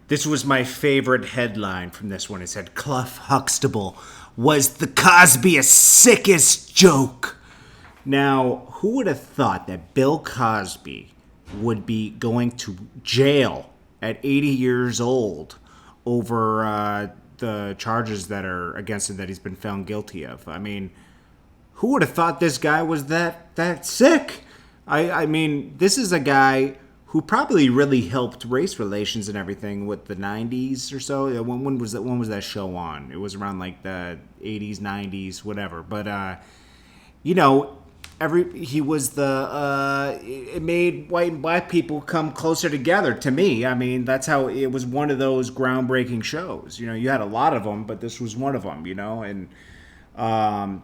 This was my favorite headline from this one. It said, Clough Huxtable, was the Cosby a sickest joke? Now, who would have thought that Bill Cosby would be going to jail at 80 years old over the charges that are against him that he's been found guilty of? I mean, who would have thought this guy was that sick? I mean, this is a guy who probably really helped race relations and everything with the 90s or so. When was that show on? It was around like the 80s, 90s, whatever. But you know, he was it made white and black people come closer together. To me, I mean, that's how it was one of those groundbreaking shows. You know, you had a lot of them, but this was one of them. You know, and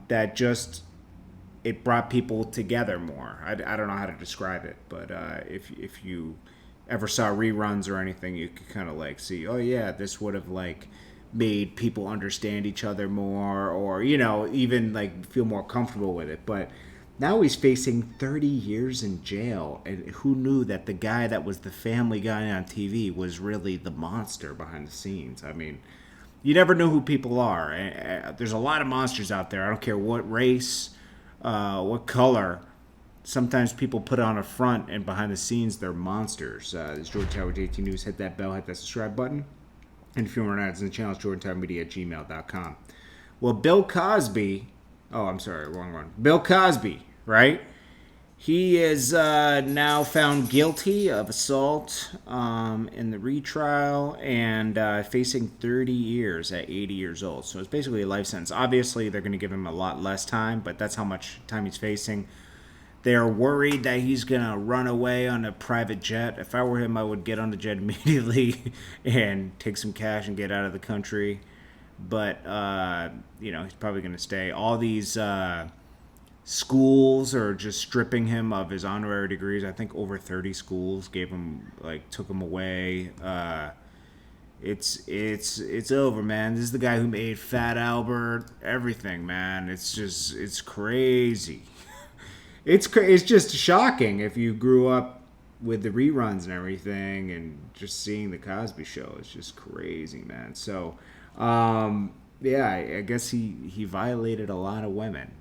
that just it brought people together more. I don't know how to describe it, but if you ever saw reruns or anything, you could kind of like see, oh yeah, this would have like made people understand each other more, or you know, even like feel more comfortable with it. But now he's facing 30 years in jail, and who knew that the guy that was the family guy on TV was really the monster behind the scenes? I mean, you never know who people are. There's a lot of monsters out there. I don't care what race, what color. Sometimes people put on a front, and behind the scenes, they're monsters. This is Jordan Tower with JT News. Hit that bell, hit that subscribe button. And if you want ads in the channel, it's jordantowermedia@gmail.com. Well, Bill Cosby... Oh, I'm sorry, wrong one. Bill Cosby, right? He is now found guilty of assault in the retrial and facing 30 years at 80 years old. So it's basically a life sentence. Obviously, they're going to give him a lot less time, but that's how much time he's facing. They're worried that he's going to run away on a private jet. If I were him, I would get on the jet immediately and take some cash and get out of the country. But, you know, he's probably going to stay. All these... schools are just stripping him of his honorary degrees. I think over 30 schools took him away. It's over, man. This is the guy who made Fat Albert, everything, man. It's crazy. It's just shocking if you grew up with the reruns and everything, and just seeing the Cosby Show. It's just crazy, man. So, yeah, I guess he violated a lot of women.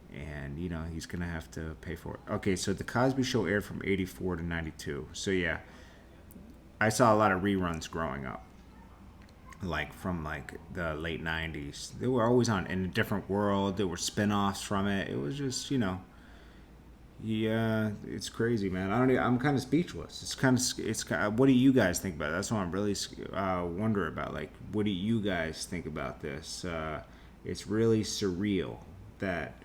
And, you know, he's going to have to pay for it. Okay, so the Cosby Show aired from 84 to 92. So, yeah, I saw a lot of reruns growing up. Like, from, like, the late 90s. They were always on In a Different World. There were spin-offs from it. It was just, you know, yeah, it's crazy, man. I'm kind of speechless. What do you guys think about it? That's what I'm really wondering about. Like, what do you guys think about this? It's really surreal that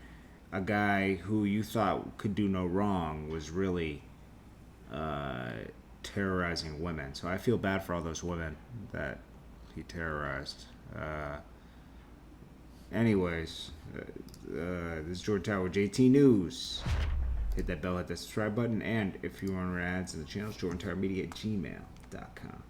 a guy who you thought could do no wrong was really terrorizing women. So I feel bad for all those women that he terrorized. Anyways, this is Jordan Tower, JT News. Hit that bell, hit that subscribe button, and if you want ads in the channel, it's jordantowermedia@gmail.com.